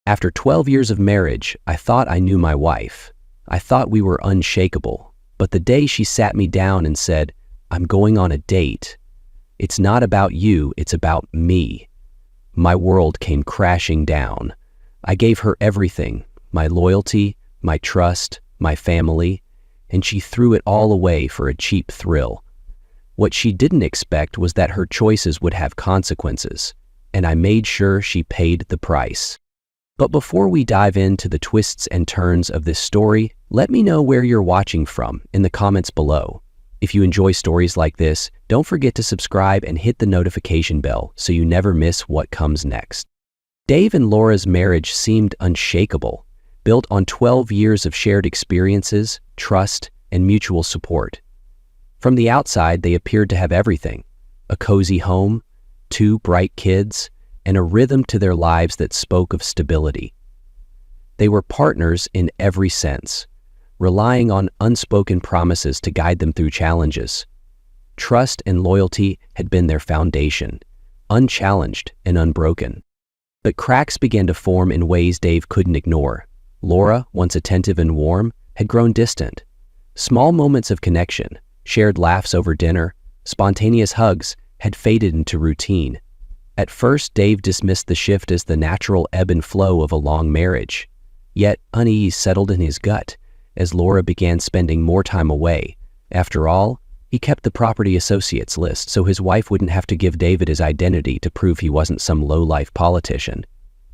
After 12 years of marriage, I thought I knew my wife. I thought we were unshakable. But the day she sat me down and said, "I'm going on a date. It's not about you, it's about me," my world came crashing down. I gave her everything, my loyalty, my trust, my family, and she threw it all away for a cheap thrill. What she didn't expect was that her choices would have consequences, and I made sure she paid the price. But before we dive into the twists and turns of this story, let me know where you're watching from in the comments below. If you enjoy stories like this, don't forget to subscribe and hit the notification bell so you never miss what comes next. Dave and Laura's marriage seemed unshakable, built on 12 years of shared experiences, trust, and mutual support. From the outside, they appeared to have everything: a cozy home, 2 bright kids, and a rhythm to their lives that spoke of stability. They were partners in every sense, relying on unspoken promises to guide them through challenges. Trust and loyalty had been their foundation, unchallenged and unbroken. But cracks began to form in ways Dave couldn't ignore. Laura, once attentive and warm, had grown distant. Small moments of connection, shared laughs over dinner, spontaneous hugs, had faded into routine. At first, Dave dismissed the shift as the natural ebb and flow of a long marriage. Yet unease settled in his gut as Laura began spending more time away. After all, he kept the property associates list so his wife wouldn't have to give David his identity to prove he wasn't some low-life politician.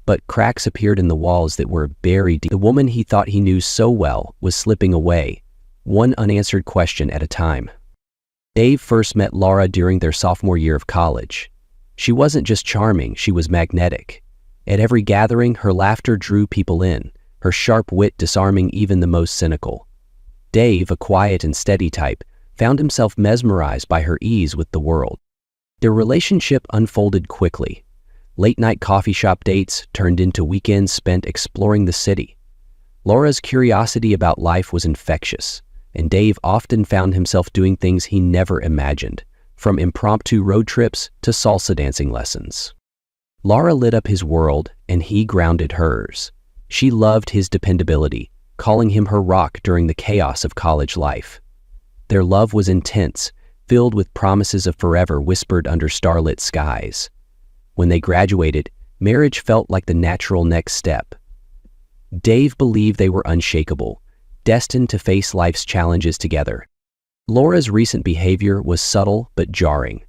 But cracks appeared in the walls that were buried deep. The woman he thought he knew so well was slipping away, one unanswered question at a time. Dave first met Laura during their sophomore year of college. She wasn't just charming, she was magnetic. At every gathering, her laughter drew people in, her sharp wit disarming even the most cynical. Dave, a quiet and steady type, found himself mesmerized by her ease with the world. Their relationship unfolded quickly. Late-night coffee shop dates turned into weekends spent exploring the city. Laura's curiosity about life was infectious, and Dave often found himself doing things he never imagined, from impromptu road trips to salsa dancing lessons. Laura lit up his world, and he grounded hers. She loved his dependability, calling him her rock during the chaos of college life. Their love was intense, filled with promises of forever whispered under starlit skies. When they graduated, marriage felt like the natural next step. Dave believed they were unshakable, destined to face life's challenges together. Laura's recent behavior was subtle but jarring.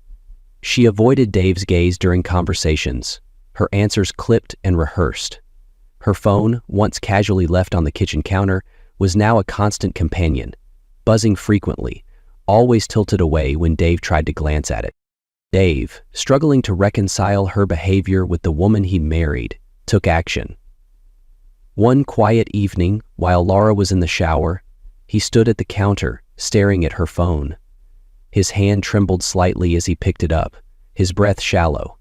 She avoided Dave's gaze during conversations, her answers clipped and rehearsed. Her phone, once casually left on the kitchen counter, was now a constant companion, buzzing frequently, always tilted away when Dave tried to glance at it. Dave, struggling to reconcile her behavior with the woman he married, took action. One quiet evening, while Laura was in the shower, he stood at the counter, staring at her phone. His hand trembled slightly as he picked it up, his breath shallow.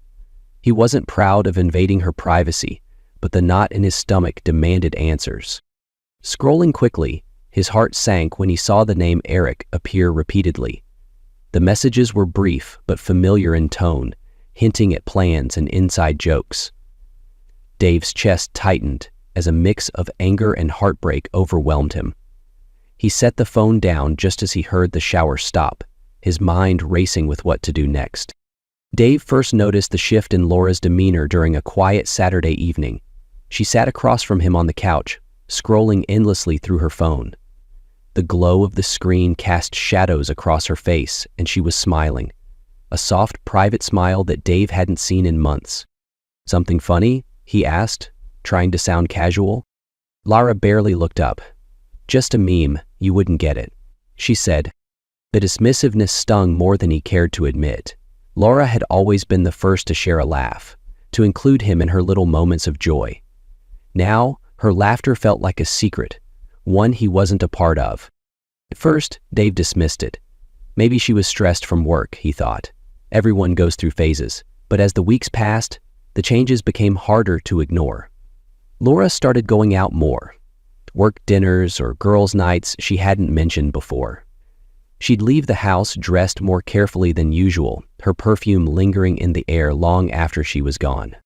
He wasn't proud of invading her privacy, but the knot in his stomach demanded answers. Scrolling quickly, his heart sank when he saw the name Eric appear repeatedly. The messages were brief but familiar in tone, hinting at plans and inside jokes. Dave's chest tightened as a mix of anger and heartbreak overwhelmed him. He set the phone down just as he heard the shower stop, his mind racing with what to do next. Dave first noticed the shift in Laura's demeanor during a quiet Saturday evening. She sat across from him on the couch, scrolling endlessly through her phone. The glow of the screen cast shadows across her face, and she was smiling. A soft, private smile that Dave hadn't seen in months. "Something funny?" he asked, trying to sound casual. Laura barely looked up. "Just a meme, you wouldn't get it," she said. The dismissiveness stung more than he cared to admit. Laura had always been the first to share a laugh, to include him in her little moments of joy. Now, her laughter felt like a secret, one he wasn't a part of. At first, Dave dismissed it. Maybe she was stressed from work, he thought. Everyone goes through phases, but as the weeks passed, the changes became harder to ignore. Laura started going out more. Work dinners or girls' nights she hadn't mentioned before. She'd leave the house dressed more carefully than usual, her perfume lingering in the air long after she was gone.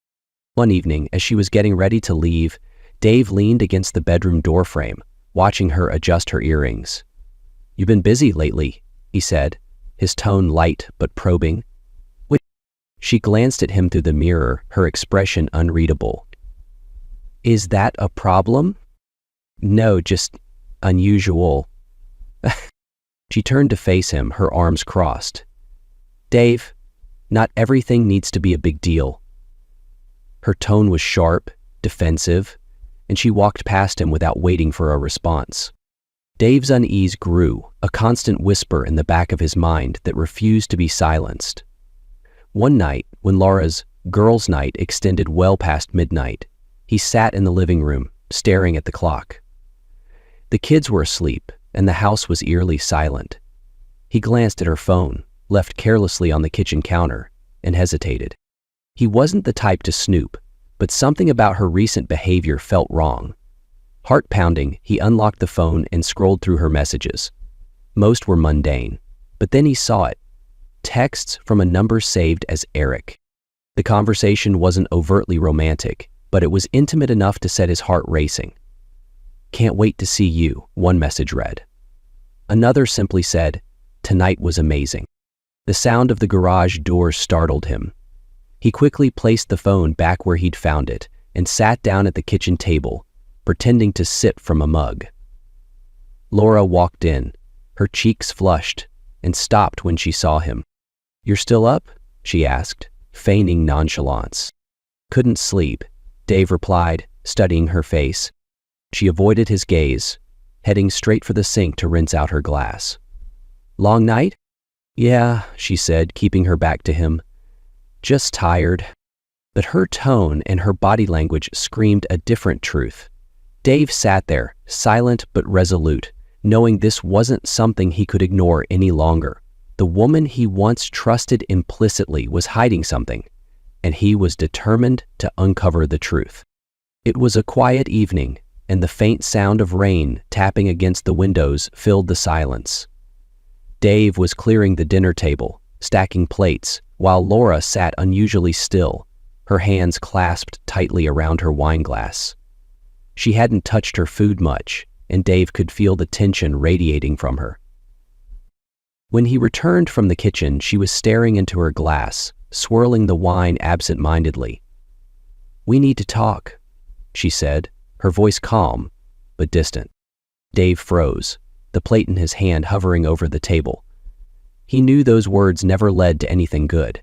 One evening, as she was getting ready to leave, Dave leaned against the bedroom doorframe, watching her adjust her earrings. "You've been busy lately," he said, his tone light but probing. She glanced at him through the mirror, her expression unreadable. "Is that a problem?" "No, just unusual." She turned to face him, her arms crossed. "Dave, not everything needs to be a big deal." Her tone was sharp, defensive, and she walked past him without waiting for a response. Dave's unease grew, a constant whisper in the back of his mind that refused to be silenced. One night, when Laura's girls' night extended well past midnight, he sat in the living room, staring at the clock. The kids were asleep, and the house was eerily silent. He glanced at her phone, left carelessly on the kitchen counter, and hesitated. He wasn't the type to snoop, but something about her recent behavior felt wrong. Heart pounding, he unlocked the phone and scrolled through her messages. Most were mundane, but then he saw it. Texts from a number saved as Eric. The conversation wasn't overtly romantic, but it was intimate enough to set his heart racing. "Can't wait to see you," one message read. Another simply said, "Tonight was amazing." The sound of the garage doors startled him. He quickly placed the phone back where he'd found it and sat down at the kitchen table, pretending to sip from a mug. Laura walked in, her cheeks flushed, and stopped when she saw him. "You're still up?" she asked, feigning nonchalance. "Couldn't sleep," Dave replied, studying her face. She avoided his gaze, heading straight for the sink to rinse out her glass. "Long night?" "Yeah," she said, keeping her back to him. "Just tired." But her tone and her body language screamed a different truth. Dave sat there, silent but resolute, knowing this wasn't something he could ignore any longer. The woman he once trusted implicitly was hiding something, and he was determined to uncover the truth. It was a quiet evening, and the faint sound of rain tapping against the windows filled the silence. Dave was clearing the dinner table, stacking plates, while Laura sat unusually still, her hands clasped tightly around her wine glass. She hadn't touched her food much, and Dave could feel the tension radiating from her. When he returned from the kitchen, she was staring into her glass, swirling the wine absent-mindedly. "We need to talk," she said, her voice calm but distant. Dave froze, the plate in his hand hovering over the table. He knew those words never led to anything good.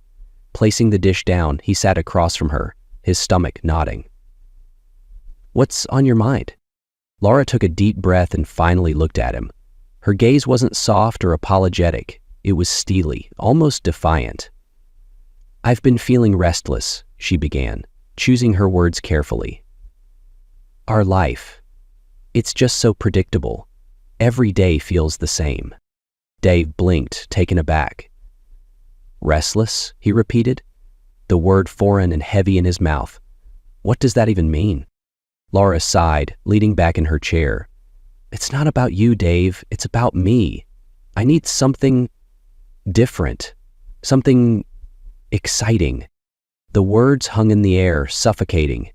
Placing the dish down, he sat across from her, his stomach knotting. "What's on your mind?" Laura took a deep breath and finally looked at him. Her gaze wasn't soft or apologetic. It was steely, almost defiant. "I've been feeling restless," she began, choosing her words carefully. "Our life. It's just so predictable. Every day feels the same." Dave blinked, taken aback. "Restless?" he repeated, the word foreign and heavy in his mouth. "What does that even mean?" Laura sighed, leaning back in her chair. "It's not about you, Dave. It's about me. I need something different, something exciting." The words hung in the air, suffocating.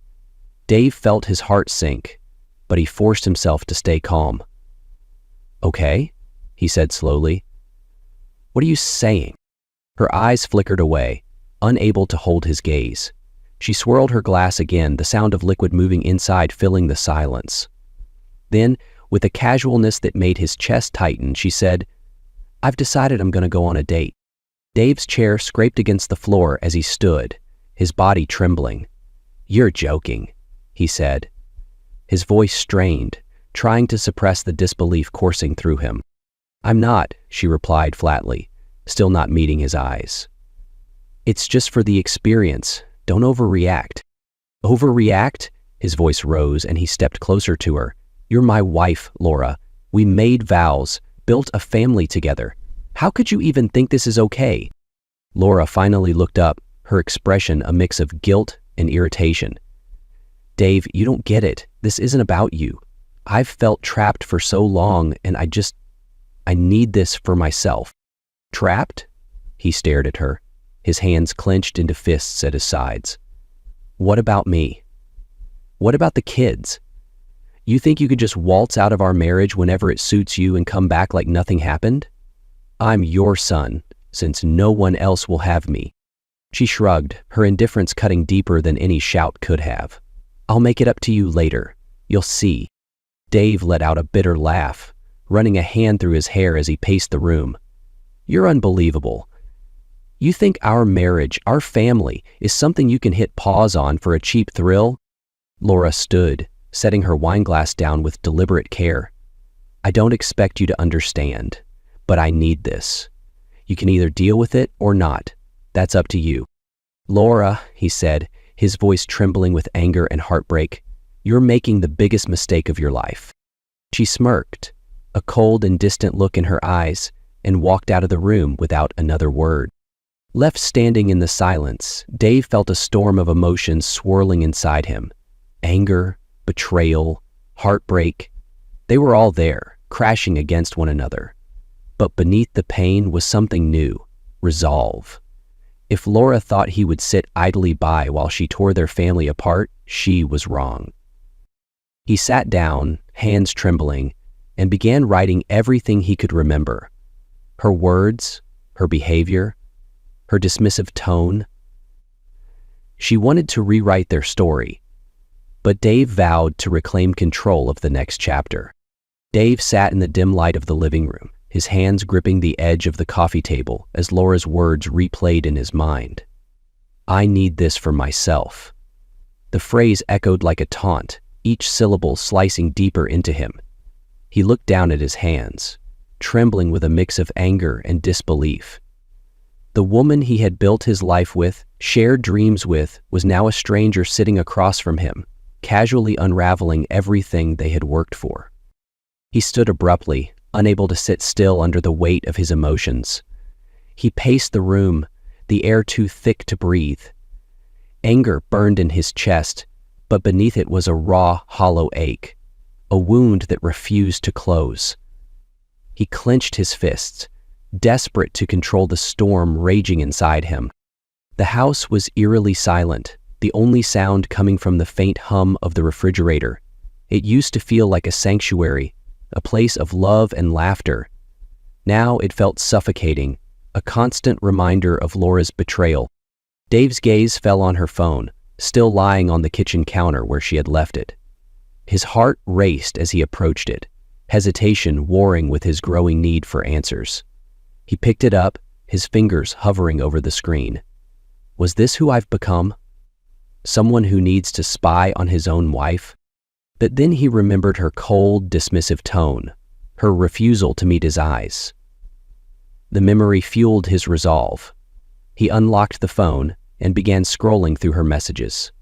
Dave felt his heart sink, but he forced himself to stay calm. "Okay," he said slowly. "What are you saying?" Her eyes flickered away, unable to hold his gaze. She swirled her glass again, the sound of liquid moving inside filling the silence. Then, with a casualness that made his chest tighten, she said, "I've decided I'm going to go on a date." Dave's chair scraped against the floor as he stood, his body trembling. "You're joking," he said. His voice strained, trying to suppress the disbelief coursing through him. "I'm not," she replied flatly, still not meeting his eyes. "It's just for the experience. Don't overreact." "Overreact?" His voice rose and he stepped closer to her. "You're my wife, Laura. We made vows, built a family together. How could you even think this is okay?" Laura finally looked up, her expression a mix of guilt and irritation. "Dave, you don't get it. This isn't about you. I've felt trapped for so long, and I need this for myself." "Trapped?" He stared at her, his hands clenched into fists at his sides. "What about me? What about the kids? You think you could just waltz out of our marriage whenever it suits you and come back like nothing happened? I'm your son, since no one else will have me." She shrugged, her indifference cutting deeper than any shout could have. "I'll make it up to you later. You'll see." Dave let out a bitter laugh, running a hand through his hair as he paced the room. "You're unbelievable. You think our marriage, our family, is something you can hit pause on for a cheap thrill?" Laura stood, setting her wineglass down with deliberate care. "I don't expect you to understand, but I need this. You can either deal with it or not. That's up to you." "Laura," he said, his voice trembling with anger and heartbreak, "you're making the biggest mistake of your life." She smirked, a cold and distant look in her eyes, and walked out of the room without another word. Left standing in the silence, Dave felt a storm of emotions swirling inside him. Anger, betrayal, heartbreak. They were all there, crashing against one another. But beneath the pain was something new, resolve. If Laura thought he would sit idly by while she tore their family apart, she was wrong. He sat down, hands trembling, and began writing everything he could remember. Her words, her behavior, her dismissive tone. She wanted to rewrite their story, but Dave vowed to reclaim control of the next chapter. Dave sat in the dim light of the living room, his hands gripping the edge of the coffee table as Laura's words replayed in his mind. "I need this for myself." The phrase echoed like a taunt, each syllable slicing deeper into him. He looked down at his hands, trembling with a mix of anger and disbelief. The woman he had built his life with, shared dreams with, was now a stranger sitting across from him, casually unraveling everything they had worked for. He stood abruptly, unable to sit still under the weight of his emotions. He paced the room, the air too thick to breathe. Anger burned in his chest, but beneath it was a raw, hollow ache, a wound that refused to close. He clenched his fists, desperate to control the storm raging inside him. The house was eerily silent, the only sound coming from the faint hum of the refrigerator. It used to feel like a sanctuary, a place of love and laughter. Now it felt suffocating, a constant reminder of Laura's betrayal. Dave's gaze fell on her phone, still lying on the kitchen counter where she had left it. His heart raced as he approached it, hesitation warring with his growing need for answers. He picked it up, his fingers hovering over the screen. Was this who I've become? Someone who needs to spy on his own wife? But then he remembered her cold, dismissive tone, her refusal to meet his eyes. The memory fueled his resolve. He unlocked the phone and began scrolling through her messages.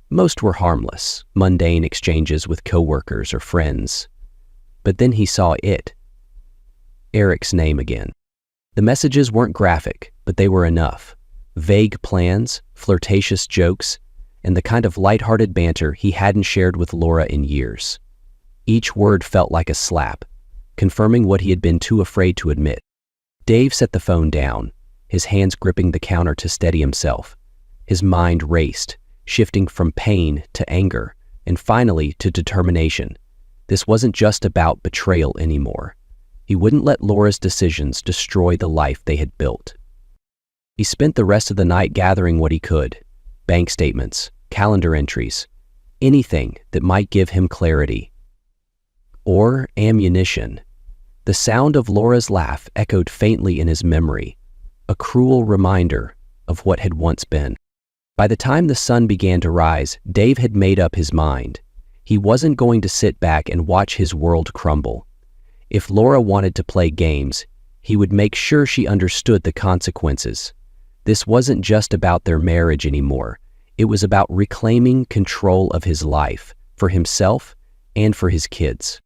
Most were harmless, mundane exchanges with coworkers or friends. But then he saw it. Eric's name again. The messages weren't graphic, but they were enough. Vague plans, flirtatious jokes, and the kind of lighthearted banter he hadn't shared with Laura in years. Each word felt like a slap, confirming what he had been too afraid to admit. Dave set the phone down, his hands gripping the counter to steady himself. His mind raced, shifting from pain to anger, and finally to determination. This wasn't just about betrayal anymore. He wouldn't let Laura's decisions destroy the life they had built. He spent the rest of the night gathering what he could: bank statements, calendar entries, anything that might give him clarity. Or ammunition. The sound of Laura's laugh echoed faintly in his memory, a cruel reminder of what had once been. By the time the sun began to rise, Dave had made up his mind. He wasn't going to sit back and watch his world crumble. If Laura wanted to play games, he would make sure she understood the consequences. This wasn't just about their marriage anymore. It was about reclaiming control of his life, for himself and for his kids.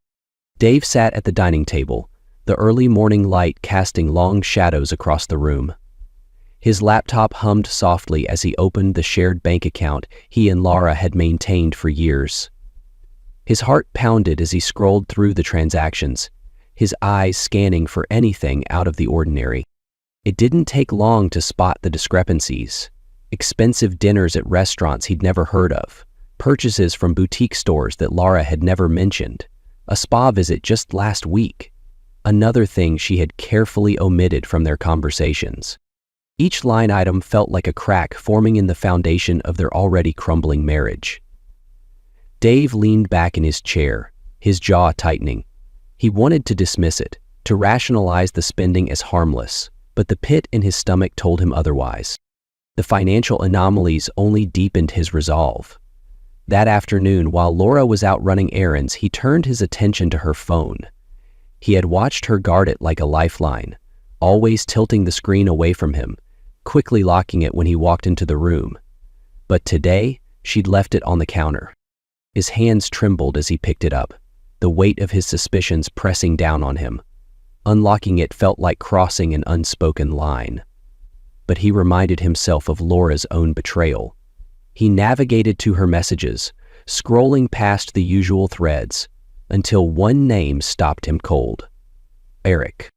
Dave sat at the dining table, the early morning light casting long shadows across the room. His laptop hummed softly as he opened the shared bank account he and Laura had maintained for years. His heart pounded as he scrolled through the transactions, his eyes scanning for anything out of the ordinary. It didn't take long to spot the discrepancies. Expensive dinners at restaurants he'd never heard of, purchases from boutique stores that Laura had never mentioned, a spa visit just last week, another thing she had carefully omitted from their conversations. Each line item felt like a crack forming in the foundation of their already crumbling marriage. Dave leaned back in his chair, his jaw tightening. He wanted to dismiss it, to rationalize the spending as harmless, but the pit in his stomach told him otherwise. The financial anomalies only deepened his resolve. That afternoon, while Laura was out running errands, he turned his attention to her phone. He had watched her guard it like a lifeline, always tilting the screen away from him, quickly locking it when he walked into the room. But today, she'd left it on the counter. His hands trembled as he picked it up, the weight of his suspicions pressing down on him. Unlocking it felt like crossing an unspoken line. But he reminded himself of Laura's own betrayal. He navigated to her messages, scrolling past the usual threads, until one name stopped him cold. Eric.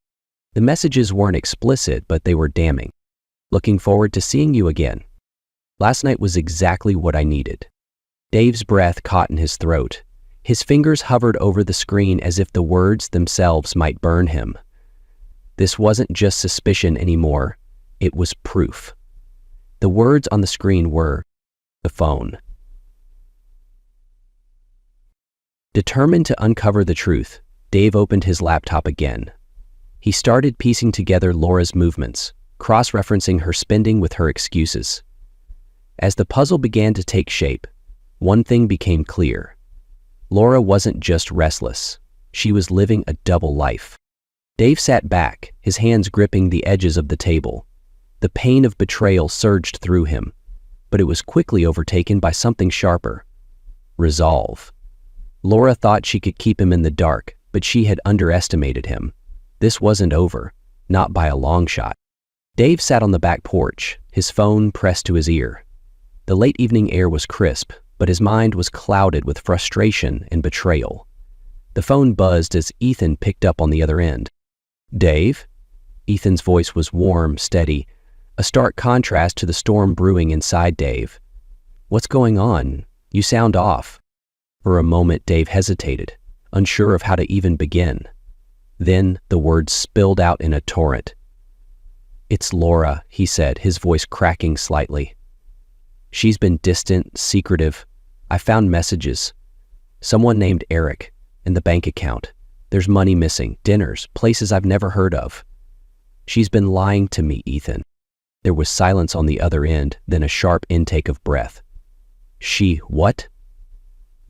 The messages weren't explicit, but they were damning. Looking forward to seeing you again. Last night was exactly what I needed. Dave's breath caught in his throat. His fingers hovered over the screen as if the words themselves might burn him. This wasn't just suspicion anymore. It was proof. The words on the screen were, "The phone." Determined to uncover the truth, Dave opened his laptop again. He started piecing together Laura's movements, cross-referencing her spending with her excuses. As the puzzle began to take shape, one thing became clear. Laura wasn't just restless. She was living a double life. Dave sat back, his hands gripping the edges of the table. The pain of betrayal surged through him, but it was quickly overtaken by something sharper. Resolve. Laura thought she could keep him in the dark, but she had underestimated him. This wasn't over, not by a long shot. Dave sat on the back porch, his phone pressed to his ear. The late evening air was crisp, but his mind was clouded with frustration and betrayal. The phone buzzed as Ethan picked up on the other end. "Dave?" Ethan's voice was warm, steady, a stark contrast to the storm brewing inside Dave. "What's going on? You sound off." For a moment, Dave hesitated, unsure of how to even begin. Then the words spilled out in a torrent. "It's Laura," he said, his voice cracking slightly. "She's been distant, secretive. I found messages. Someone named Eric, and the bank account. There's money missing, dinners, places I've never heard of. She's been lying to me, Ethan." There was silence on the other end, then a sharp intake of breath. "She what?"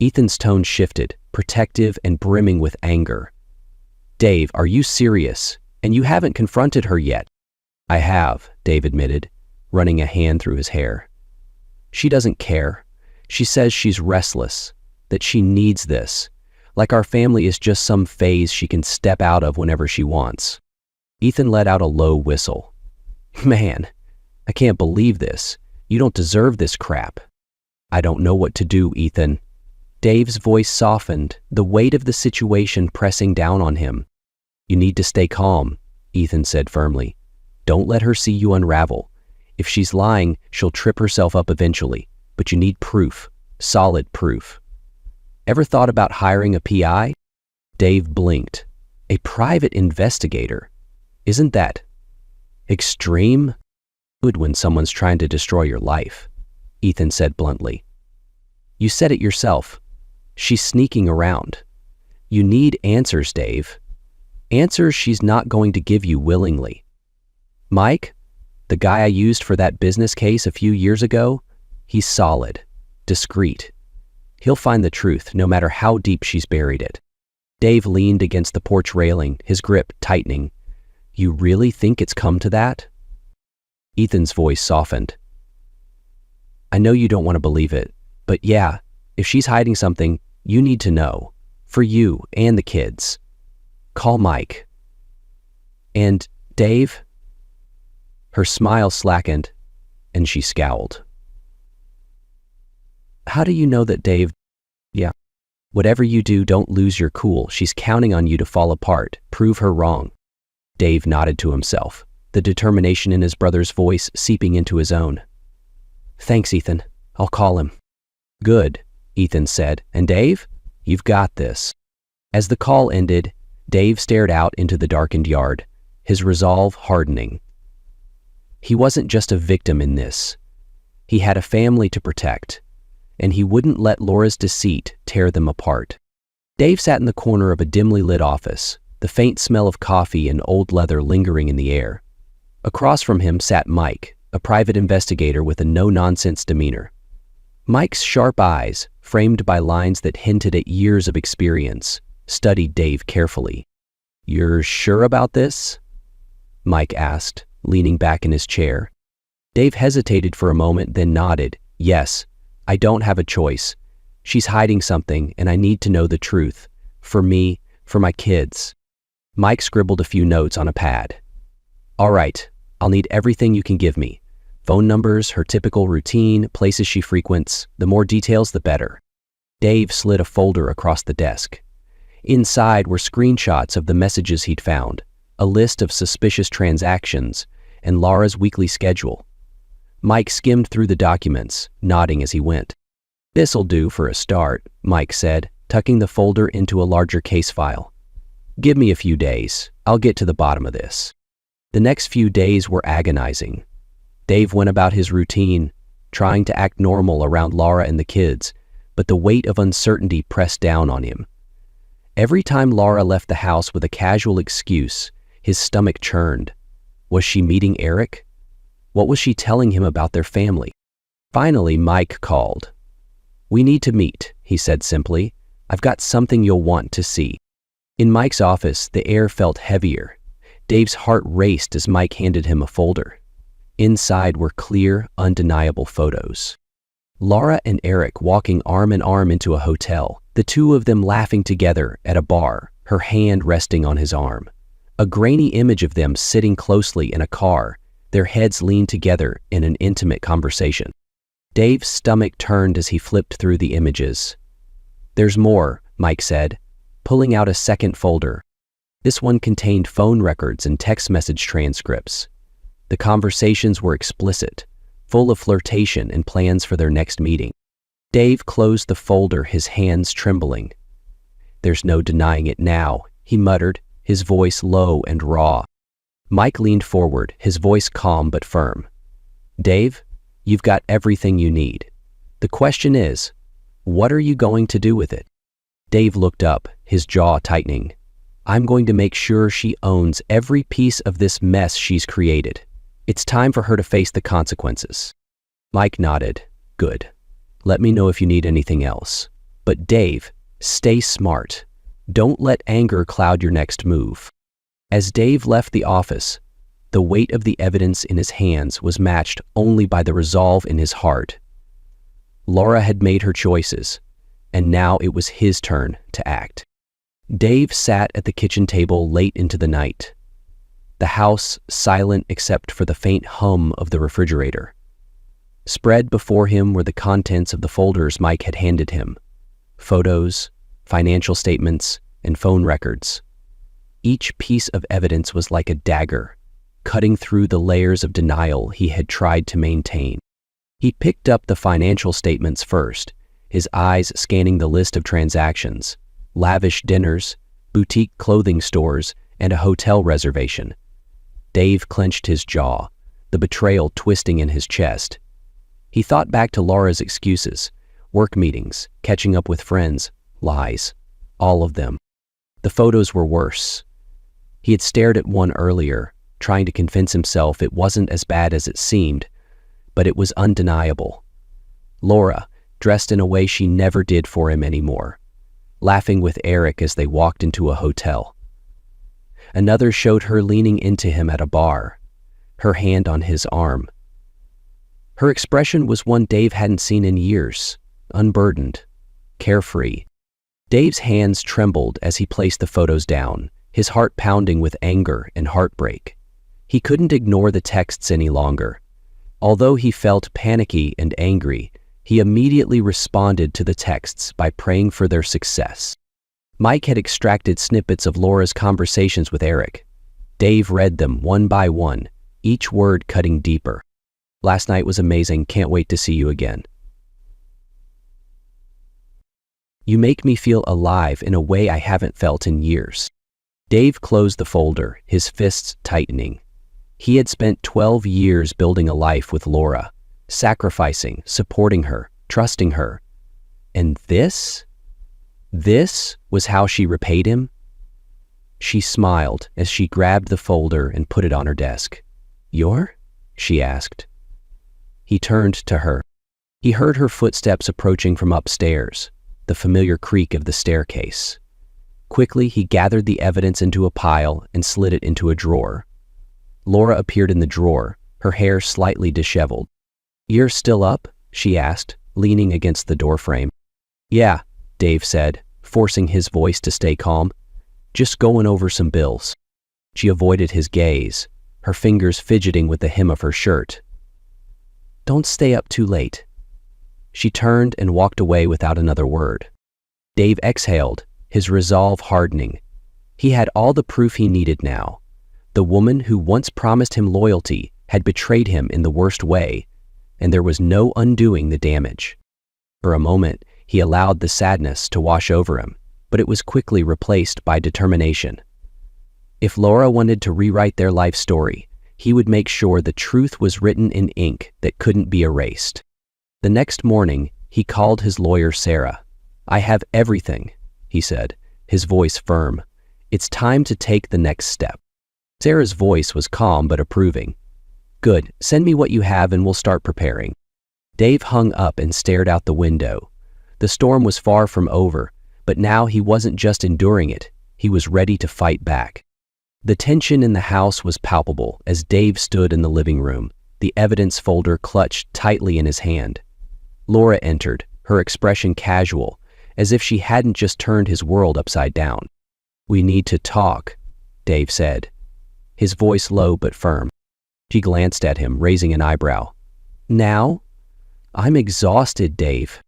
Ethan's tone shifted, protective and brimming with anger. "Dave, are you serious? And you haven't confronted her yet?" "I have," Dave admitted, running a hand through his hair. "She doesn't care. She says she's restless, that she needs this, like our family is just some phase she can step out of whenever she wants." Ethan let out a low whistle. "Man, I can't believe this. You don't deserve this crap." "I don't know what to do, Ethan." Dave's voice softened, the weight of the situation pressing down on him. "You need to stay calm," Ethan said firmly. "Don't let her see you unravel. If she's lying, she'll trip herself up eventually, but you need proof, solid proof." "Ever thought about hiring a PI?" Dave blinked. "A private investigator? Isn't that extreme?" "Good when someone's trying to destroy your life," Ethan said bluntly. "You said it yourself. She's sneaking around. You need answers, Dave. Answers she's not going to give you willingly. Mike, the guy I used for that business case a few years ago, he's solid, discreet. He'll find the truth no matter how deep she's buried it." Dave leaned against the porch railing, his grip tightening. "You really think it's come to that?" Ethan's voice softened. "I know you don't want to believe it, but yeah, if she's hiding something, you need to know. For you and the kids. Call Mike." "And Dave?" Her smile slackened, and she scowled. "How do you know that Dave—" "Yeah. Whatever you do, don't lose your cool. She's counting on you to fall apart. Prove her wrong." Dave nodded to himself, the determination in his brother's voice seeping into his own. "Thanks, Ethan. I'll call him." "Good." Ethan said. "And Dave? You've got this." As the call ended, Dave stared out into the darkened yard, his resolve hardening. He wasn't just a victim in this. He had a family to protect, and he wouldn't let Laura's deceit tear them apart. Dave sat in the corner of a dimly lit office, the faint smell of coffee and old leather lingering in the air. Across from him sat Mike, a private investigator with a no-nonsense demeanor. Mike's sharp eyes, framed by lines that hinted at years of experience, studied Dave carefully. "You're sure about this?" Mike asked, leaning back in his chair. Dave hesitated for a moment, then nodded. "Yes, I don't have a choice. She's hiding something, and I need to know the truth. For me, for my kids." Mike scribbled a few notes on a pad. "All right, I'll need everything you can give me. Phone numbers, her typical routine, places she frequents. The more details, the better." Dave slid a folder across the desk. Inside were screenshots of the messages he'd found, a list of suspicious transactions, and Laura's weekly schedule. Mike skimmed through the documents, nodding as he went. "This'll do for a start," Mike said, tucking the folder into a larger case file. "Give me a few days. I'll get to the bottom of this." The next few days were agonizing. Dave went about his routine, trying to act normal around Laura and the kids, but the weight of uncertainty pressed down on him. Every time Laura left the house with a casual excuse, his stomach churned. Was she meeting Eric? What was she telling him about their family? Finally, Mike called. "We need to meet," he said simply. "I've got something you'll want to see." In Mike's office, the air felt heavier. Dave's heart raced as Mike handed him a folder. Inside were clear, undeniable photos. Laura and Eric walking arm in arm into a hotel, the two of them laughing together at a bar, her hand resting on his arm. A grainy image of them sitting closely in a car, their heads leaned together in an intimate conversation. Dave's stomach turned as he flipped through the images. "There's more," Mike said, pulling out a second folder. This one contained phone records and text message transcripts. The conversations were explicit, full of flirtation and plans for their next meeting. Dave closed the folder, his hands trembling. "There's no denying it now," he muttered, his voice low and raw. Mike leaned forward, his voice calm but firm. "Dave, you've got everything you need. The question is, what are you going to do with it?" Dave looked up, his jaw tightening. "I'm going to make sure she owns every piece of this mess she's created. It's time for her to face the consequences." Mike nodded. "Good. Let me know if you need anything else. But Dave, stay smart. Don't let anger cloud your next move." As Dave left the office, the weight of the evidence in his hands was matched only by the resolve in his heart. Laura had made her choices, and now it was his turn to act. Dave sat at the kitchen table late into the night. The house silent except for the faint hum of the refrigerator. Spread before him were the contents of the folders Mike had handed him. Photos, financial statements, and phone records. Each piece of evidence was like a dagger, cutting through the layers of denial he had tried to maintain. He picked up the financial statements first, his eyes scanning the list of transactions, lavish dinners, boutique clothing stores, and a hotel reservation. Dave clenched his jaw, the betrayal twisting in his chest. He thought back to Laura's excuses, work meetings, catching up with friends, lies, all of them. The photos were worse. He had stared at one earlier, trying to convince himself it wasn't as bad as it seemed, but it was undeniable. Laura, dressed in a way she never did for him anymore, laughing with Eric as they walked into a hotel. Another showed her leaning into him at a bar, her hand on his arm. Her expression was one Dave hadn't seen in years, unburdened, carefree. Dave's hands trembled as he placed the photos down, his heart pounding with anger and heartbreak. He couldn't ignore the texts any longer. Although he felt panicky and angry, he immediately responded to the texts by praying for their success. Mike had extracted snippets of Laura's conversations with Eric. Dave read them one by one, each word cutting deeper. "Last night was amazing. Can't wait to see you again." You make me feel alive in a way I haven't felt in years. Dave closed the folder, his fists tightening. He had spent 12 years building a life with Laura, sacrificing, supporting her, trusting her. And this was how she repaid him? She smiled as she grabbed the folder and put it on her desk. "You're?" she asked. He turned to her. He heard her footsteps approaching from upstairs, the familiar creak of the staircase. Quickly, he gathered the evidence into a pile and slid it into a drawer. Laura appeared in the drawer, her hair slightly disheveled. "You're still up?" she asked, leaning against the doorframe. "Yeah," Dave said, forcing his voice to stay calm. "Just going over some bills." She avoided his gaze, her fingers fidgeting with the hem of her shirt. "Don't stay up too late." She turned and walked away without another word. Dave exhaled, his resolve hardening. He had all the proof he needed now. The woman who once promised him loyalty had betrayed him in the worst way, and there was no undoing the damage. For a moment, he allowed the sadness to wash over him, but it was quickly replaced by determination. If Laura wanted to rewrite their life story, he would make sure the truth was written in ink that couldn't be erased. The next morning, he called his lawyer Sarah. "I have everything," he said, his voice firm. "It's time to take the next step." Sarah's voice was calm but approving. "Good, send me what you have and we'll start preparing." Dave hung up and stared out the window. The storm was far from over, but now he wasn't just enduring it, he was ready to fight back. The tension in the house was palpable as Dave stood in the living room, the evidence folder clutched tightly in his hand. Laura entered, her expression casual, as if she hadn't just turned his world upside down. "We need to talk," Dave said, his voice low but firm. She glanced at him, raising an eyebrow. "Now?" "I'm exhausted, Dave."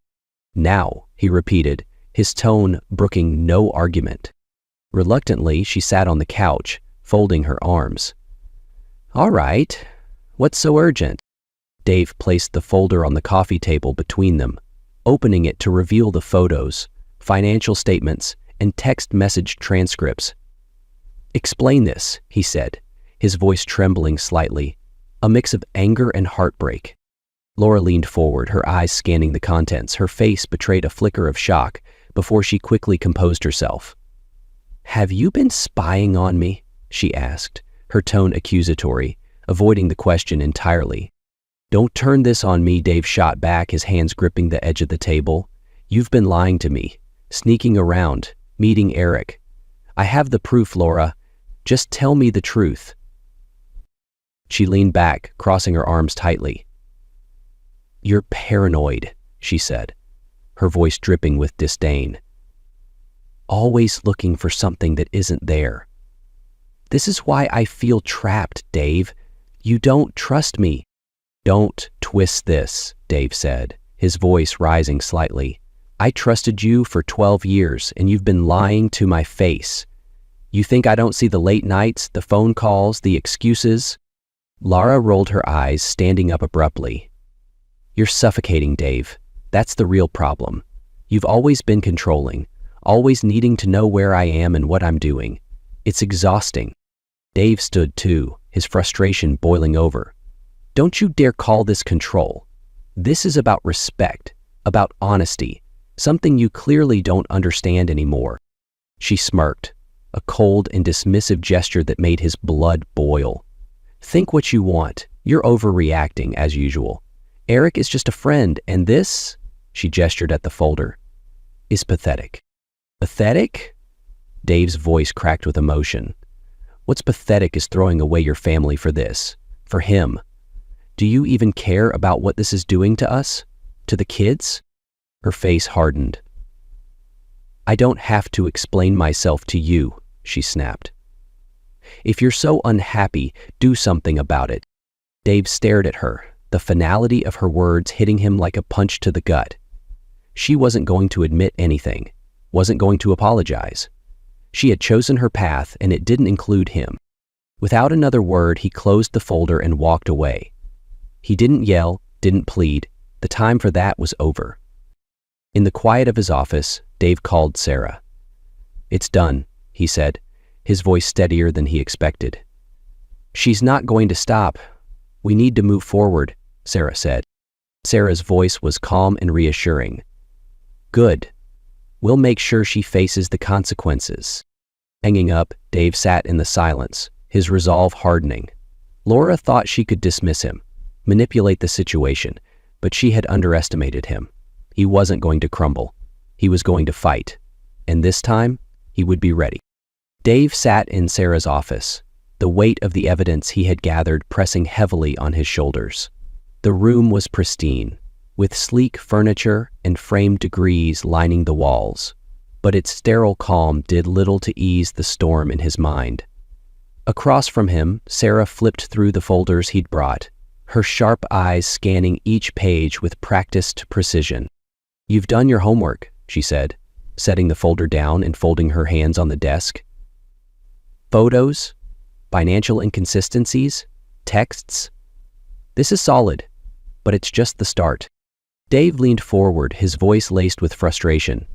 "Now," he repeated, his tone brooking no argument. Reluctantly, she sat on the couch, folding her arms. "All right. What's so urgent?" Dave placed the folder on the coffee table between them, opening it to reveal the photos, financial statements, and text message transcripts. "Explain this," he said, his voice trembling slightly, a mix of anger and heartbreak. Laura leaned forward, her eyes scanning the contents. Her face betrayed a flicker of shock before she quickly composed herself. "Have you been spying on me?" she asked, her tone accusatory, avoiding the question entirely. "Don't turn this on me," Dave shot back, his hands gripping the edge of the table. "You've been lying to me, sneaking around, meeting Eric. I have the proof, Laura. Just tell me the truth." She leaned back, crossing her arms tightly. "You're paranoid," she said, her voice dripping with disdain. "Always looking for something that isn't there. This is why I feel trapped, Dave. You don't trust me." "Don't twist this," Dave said, his voice rising slightly. "I trusted you for 12 years, and you've been lying to my face. You think I don't see the late nights, the phone calls, the excuses?" Laura rolled her eyes, standing up abruptly. "You're suffocating, Dave. That's the real problem. You've always been controlling, always needing to know where I am and what I'm doing. It's exhausting." Dave stood too, his frustration boiling over. "Don't you dare call this control. This is about respect, about honesty, something you clearly don't understand anymore." She smirked, a cold and dismissive gesture that made his blood boil. "Think what you want. You're overreacting, as usual. Eric is just a friend, and this," she gestured at the folder, "is pathetic." "Pathetic?" Dave's voice cracked with emotion. "What's pathetic is throwing away your family for this, for him. Do you even care about what this is doing to us? To the kids?" Her face hardened. "I don't have to explain myself to you," she snapped. "If you're so unhappy, do something about it." Dave stared at her, the finality of her words hitting him like a punch to the gut. She wasn't going to admit anything, wasn't going to apologize. She had chosen her path, and it didn't include him. Without another word, he closed the folder and walked away. He didn't yell, didn't plead. The time for that was over. In the quiet of his office, Dave called Sarah. "It's done," he said, his voice steadier than he expected. "She's not going to stop. We need to move forward," Sarah said. Sarah's voice was calm and reassuring. "Good. We'll make sure she faces the consequences." Hanging up, Dave sat in the silence, his resolve hardening. Laura thought she could dismiss him, manipulate the situation, but she had underestimated him. He wasn't going to crumble. He was going to fight. And this time, he would be ready. Dave sat in Sarah's office, the weight of the evidence he had gathered pressing heavily on his shoulders. The room was pristine, with sleek furniture and framed degrees lining the walls, but its sterile calm did little to ease the storm in his mind. Across from him, Sarah flipped through the folders he'd brought, her sharp eyes scanning each page with practiced precision. "You've done your homework," she said, setting the folder down and folding her hands on the desk. "Photos, financial inconsistencies, texts. This is solid, but it's just the start." Dave leaned forward, his voice laced with frustration.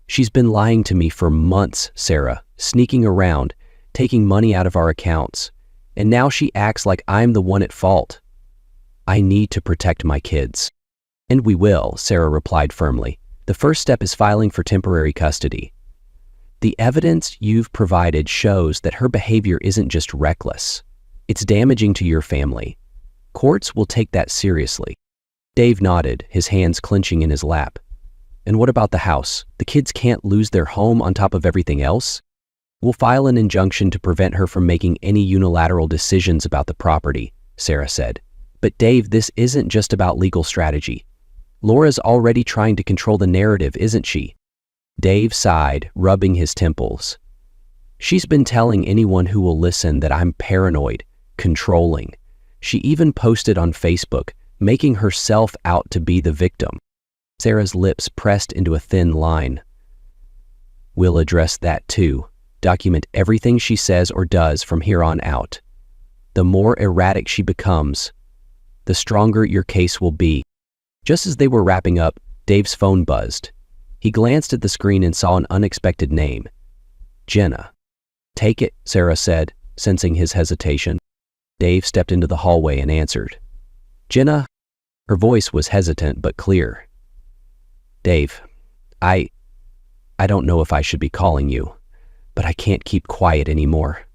"She's been lying to me for months, Sarah, sneaking around, taking money out of our accounts, and now she acts like I'm the one at fault. I need to protect my kids." "And we will," Sarah replied firmly. "The first step is filing for temporary custody. The evidence you've provided shows that her behavior isn't just reckless. It's damaging to your family. Courts will take that seriously." Dave nodded, his hands clenching in his lap. "And what about the house? The kids can't lose their home on top of everything else?" "We'll file an injunction to prevent her from making any unilateral decisions about the property," Sarah said. "But Dave, this isn't just about legal strategy. Laura's already trying to control the narrative, isn't she?" Dave sighed, rubbing his temples. "She's been telling anyone who will listen that I'm paranoid, controlling. She even posted on Facebook, making herself out to be the victim." Sarah's lips pressed into a thin line. "We'll address that too. Document everything she says or does from here on out. The more erratic she becomes, the stronger your case will be." Just as they were wrapping up, Dave's phone buzzed. He glanced at the screen and saw an unexpected name. "Jenna." "Take it," Sarah said, sensing his hesitation. Dave stepped into the hallway and answered. "Jenna?" Her voice was hesitant but clear. "Dave, I don't know if I should be calling you, but I can't keep quiet anymore.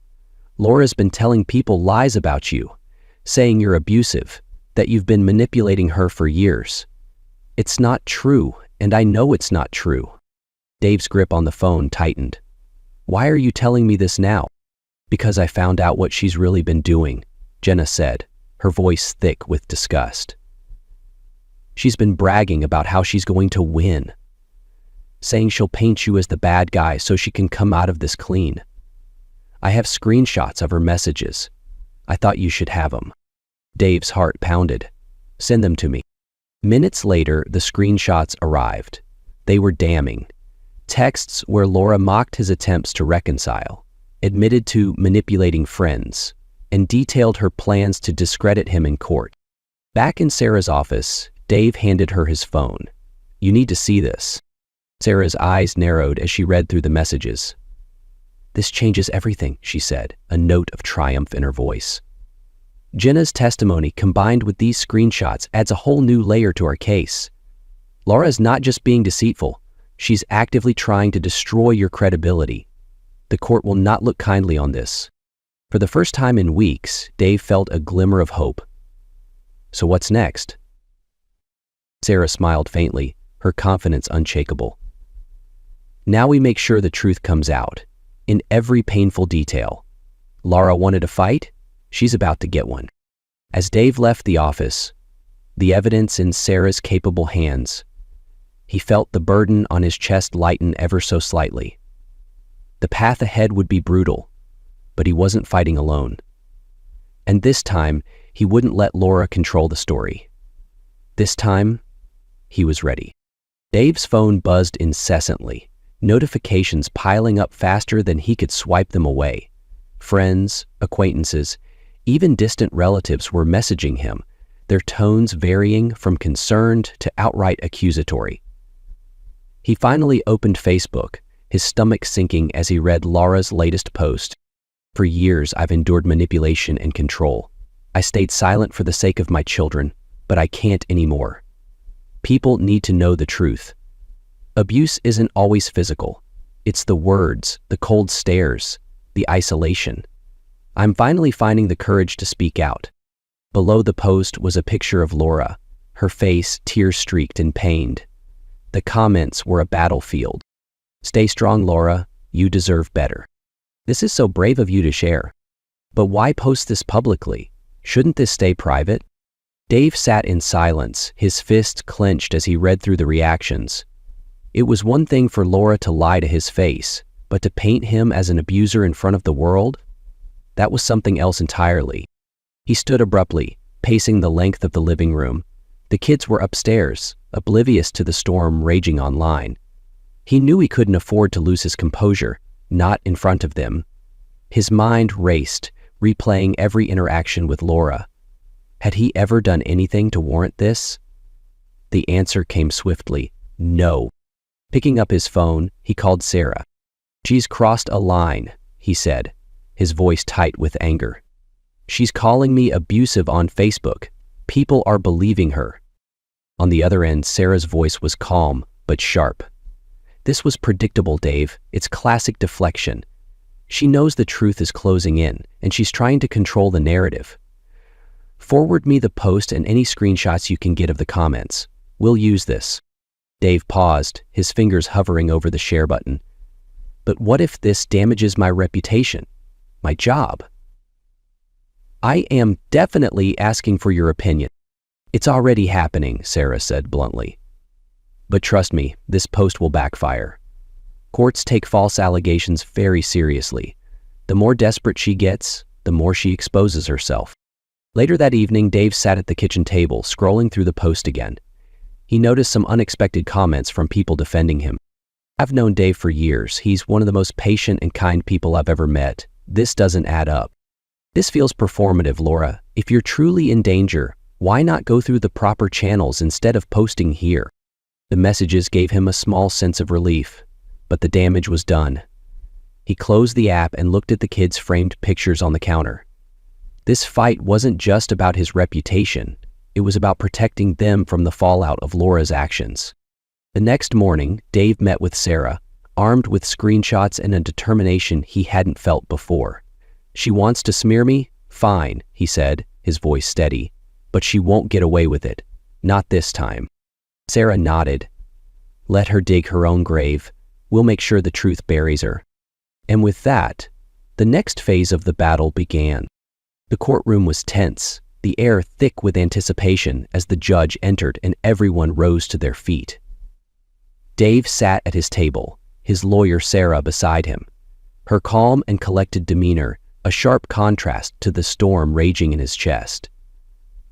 Laura's been telling people lies about you, saying you're abusive, that you've been manipulating her for years. It's not true, and I know it's not true." Dave's grip on the phone tightened. "Why are you telling me this now?" "Because I found out what she's really been doing," Jenna said, her voice thick with disgust. "She's been bragging about how she's going to win, saying she'll paint you as the bad guy so she can come out of this clean. I have screenshots of her messages. I thought you should have them." Dave's heart pounded. "Send them to me." Minutes later, the screenshots arrived. They were damning. Texts where Laura mocked his attempts to reconcile, admitted to manipulating friends, and detailed her plans to discredit him in court. Back in Sarah's office, Dave handed her his phone. "You need to see this." Sarah's eyes narrowed as she read through the messages. "This changes everything," she said, a note of triumph in her voice. "Jenna's testimony combined with these screenshots adds a whole new layer to our case. Laura's not just being deceitful, she's actively trying to destroy your credibility. The court will not look kindly on this." For the first time in weeks, Dave felt a glimmer of hope. "So what's next?" Sarah smiled faintly, her confidence unshakable. "Now we make sure the truth comes out, in every painful detail. Laura wanted a fight? She's about to get one." As Dave left the office, the evidence in Sarah's capable hands, he felt the burden on his chest lighten ever so slightly. The path ahead would be brutal, but he wasn't fighting alone. And this time, he wouldn't let Laura control the story. This time, he was ready. Dave's phone buzzed incessantly, notifications piling up faster than he could swipe them away. Friends, acquaintances, even distant relatives were messaging him, their tones varying from concerned to outright accusatory. He finally opened Facebook, his stomach sinking as he read Laura's latest post. For years, I've endured manipulation and control. I stayed silent for the sake of my children, but I can't anymore. People need to know the truth. Abuse isn't always physical. It's the words, the cold stares, the isolation. I'm finally finding the courage to speak out. Below the post was a picture of Laura, her face tear-streaked and pained. The comments were a battlefield. Stay strong, Laura. You deserve better. This is so brave of you to share. But why post this publicly? Shouldn't this stay private? Dave sat in silence, his fist clenched as he read through the reactions. It was one thing for Laura to lie to his face, but to paint him as an abuser in front of the world? That was something else entirely. He stood abruptly, pacing the length of the living room. The kids were upstairs, oblivious to the storm raging online. He knew he couldn't afford to lose his composure, not in front of them. His mind raced, replaying every interaction with Laura. Had he ever done anything to warrant this? The answer came swiftly, no. Picking up his phone, he called Sarah. She's crossed a line, he said, his voice tight with anger. She's calling me abusive on Facebook. People are believing her. On the other end, Sarah's voice was calm, but sharp. This was predictable, Dave. It's classic deflection. She knows the truth is closing in, and she's trying to control the narrative. Forward me the post and any screenshots you can get of the comments. We'll use this. Dave paused, his fingers hovering over the share button. But what if this damages my reputation? My job? I am definitely asking for your opinion. It's already happening, Sarah said bluntly. But trust me, this post will backfire. Courts take false allegations very seriously. The more desperate she gets, the more she exposes herself. Later that evening, Dave sat at the kitchen table, scrolling through the post again. He noticed some unexpected comments from people defending him. I've known Dave for years. He's one of the most patient and kind people I've ever met. This doesn't add up. This feels performative, Laura. If you're truly in danger, why not go through the proper channels instead of posting here? The messages gave him a small sense of relief, but the damage was done. He closed the app and looked at the kids' framed pictures on the counter. This fight wasn't just about his reputation. It was about protecting them from the fallout of Laura's actions. The next morning, Dave met with Sarah, armed with screenshots and a determination he hadn't felt before. She wants to smear me? Fine, he said, his voice steady. But she won't get away with it. Not this time. Sarah nodded. Let her dig her own grave. We'll make sure the truth buries her. And with that, the next phase of the battle began. The courtroom was tense, the air thick with anticipation as the judge entered and everyone rose to their feet. Dave sat at his table, his lawyer Sarah beside him. Her calm and collected demeanor, a sharp contrast to the storm raging in his chest.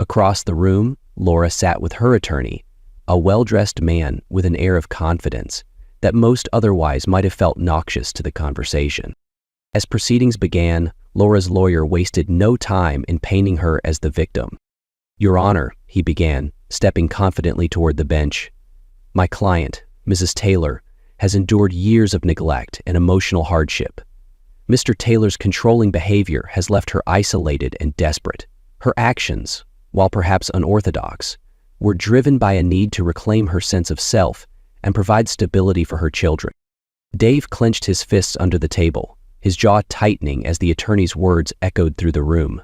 Across the room, Laura sat with her attorney, a well-dressed man with an air of confidence that most otherwise might have felt noxious to the conversation. As proceedings began, Laura's lawyer wasted no time in painting her as the victim. Your Honor, he began, stepping confidently toward the bench. My client, Mrs. Taylor, has endured years of neglect and emotional hardship. Mr. Taylor's controlling behavior has left her isolated and desperate. Her actions, while perhaps unorthodox, were driven by a need to reclaim her sense of self and provide stability for her children. Dave clenched his fists under the table, his jaw tightening as the attorney's words echoed through the room.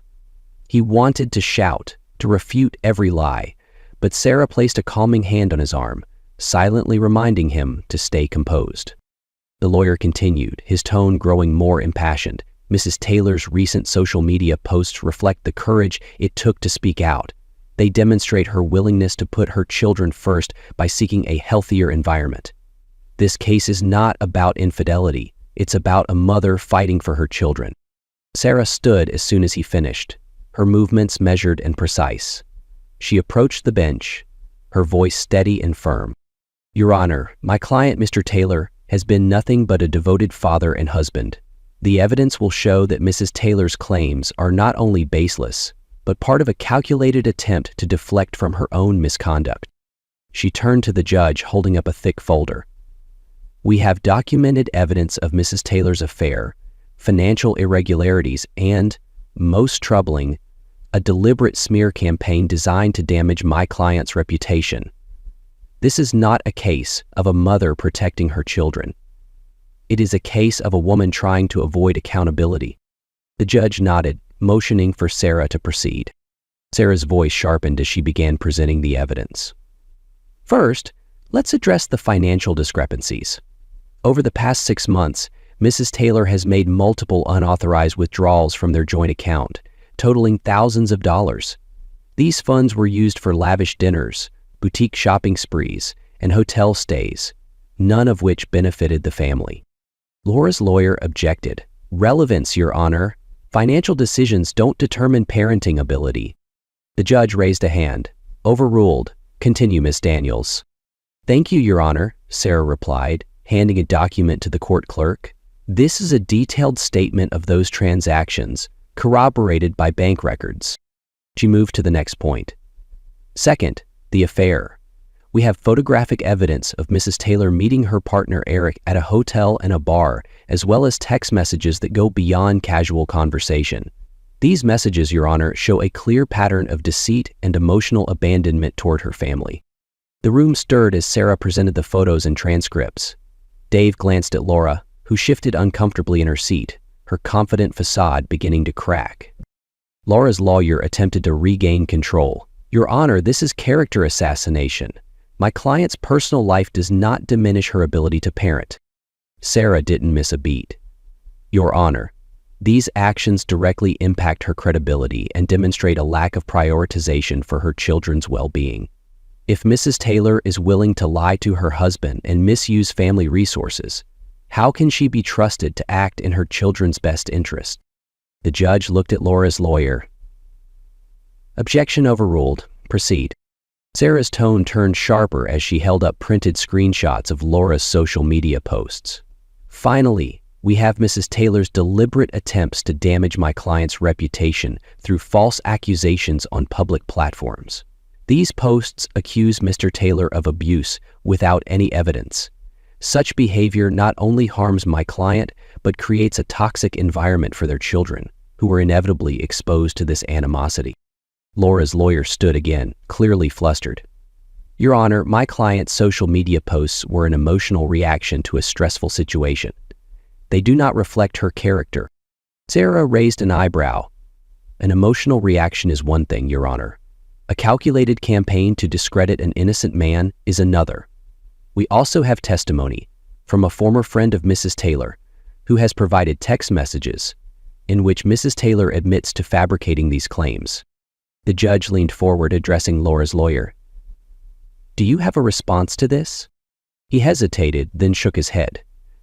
He wanted to shout, to refute every lie, but Sarah placed a calming hand on his arm, silently reminding him to stay composed. The lawyer continued, his tone growing more impassioned. Mrs. Taylor's recent social media posts reflect the courage it took to speak out. They demonstrate her willingness to put her children first by seeking a healthier environment. This case is not about infidelity. It's about a mother fighting for her children. Sarah stood as soon as he finished, her movements measured and precise. She approached the bench, her voice steady and firm. Your Honor, my client, Mr. Taylor, has been nothing but a devoted father and husband. The evidence will show that Mrs. Taylor's claims are not only baseless, but part of a calculated attempt to deflect from her own misconduct. She turned to the judge, holding up a thick folder. We have documented evidence of Mrs. Taylor's affair, financial irregularities, and, most troubling, a deliberate smear campaign designed to damage my client's reputation. This is not a case of a mother protecting her children. It is a case of a woman trying to avoid accountability. The judge nodded, motioning for Sarah to proceed. Sarah's voice sharpened as she began presenting the evidence. First, let's address the financial discrepancies. Over the past 6 months, Mrs. Taylor has made multiple unauthorized withdrawals from their joint account, totaling thousands of dollars. These funds were used for lavish dinners, boutique shopping sprees, and hotel stays, none of which benefited the family. Laura's lawyer objected. Relevance, Your Honor. Financial decisions don't determine parenting ability. The judge raised a hand. Overruled. Continue, Miss Daniels. Thank you, Your Honor, Sarah replied, handing a document to the court clerk. This is a detailed statement of those transactions, corroborated by bank records. She moved to the next point. Second, the affair. We have photographic evidence of Mrs. Taylor meeting her partner Eric at a hotel and a bar, as well as text messages that go beyond casual conversation. These messages, Your Honor, show a clear pattern of deceit and emotional abandonment toward her family. The room stirred as Sarah presented the photos and transcripts. Dave glanced at Laura, who shifted uncomfortably in her seat, her confident facade beginning to crack. Laura's lawyer attempted to regain control. Your Honor, this is character assassination. My client's personal life does not diminish her ability to parent. Sarah didn't miss a beat. Your Honor, these actions directly impact her credibility and demonstrate a lack of prioritization for her children's well-being. If Mrs. Taylor is willing to lie to her husband and misuse family resources, how can she be trusted to act in her children's best interest? The judge looked at Laura's lawyer. Objection overruled. Proceed. Sarah's tone turned sharper as she held up printed screenshots of Laura's social media posts. Finally, we have Mrs. Taylor's deliberate attempts to damage my client's reputation through false accusations on public platforms. These posts accuse Mr. Taylor of abuse without any evidence. Such behavior not only harms my client, but creates a toxic environment for their children, who were inevitably exposed to this animosity. Laura's lawyer stood again, clearly flustered. Your Honor, my client's social media posts were an emotional reaction to a stressful situation. They do not reflect her character. Sarah raised an eyebrow. An emotional reaction is one thing, Your Honor. A calculated campaign to discredit an innocent man is another. We also have testimony from a former friend of Mrs. Taylor, who has provided text messages in which Mrs. Taylor admits to fabricating these claims. The judge leaned forward, addressing Laura's lawyer. Do you have a response to this? He hesitated, then shook his head.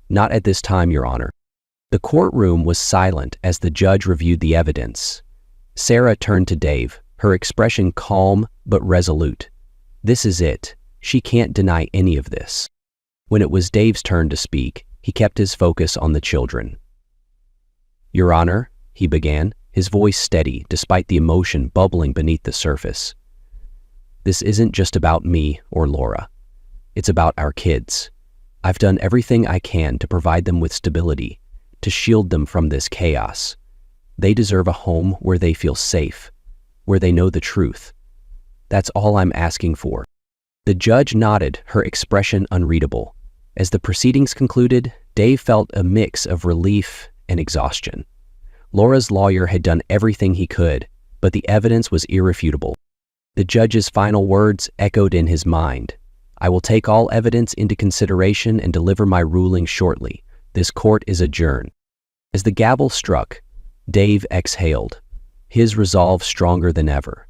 Not at this time, Your Honor. The courtroom was silent as the judge reviewed the evidence. Sarah turned to Dave, her expression calm but resolute. This is it. She can't deny any of this. When it was Dave's turn to speak, he kept his focus on the children. Your Honor, he began, his voice steady despite the emotion bubbling beneath the surface. This isn't just about me or Laura. It's about our kids. I've done everything I can to provide them with stability, to shield them from this chaos. They deserve a home where they feel safe, where they know the truth. That's all I'm asking for. The judge nodded, her expression unreadable. As the proceedings concluded, Dave felt a mix of relief and exhaustion. Laura's lawyer had done everything he could, but the evidence was irrefutable. The judge's final words echoed in his mind. I will take all evidence into consideration and deliver my ruling shortly. This court is adjourned. As the gavel struck, Dave exhaled, his resolve stronger than ever.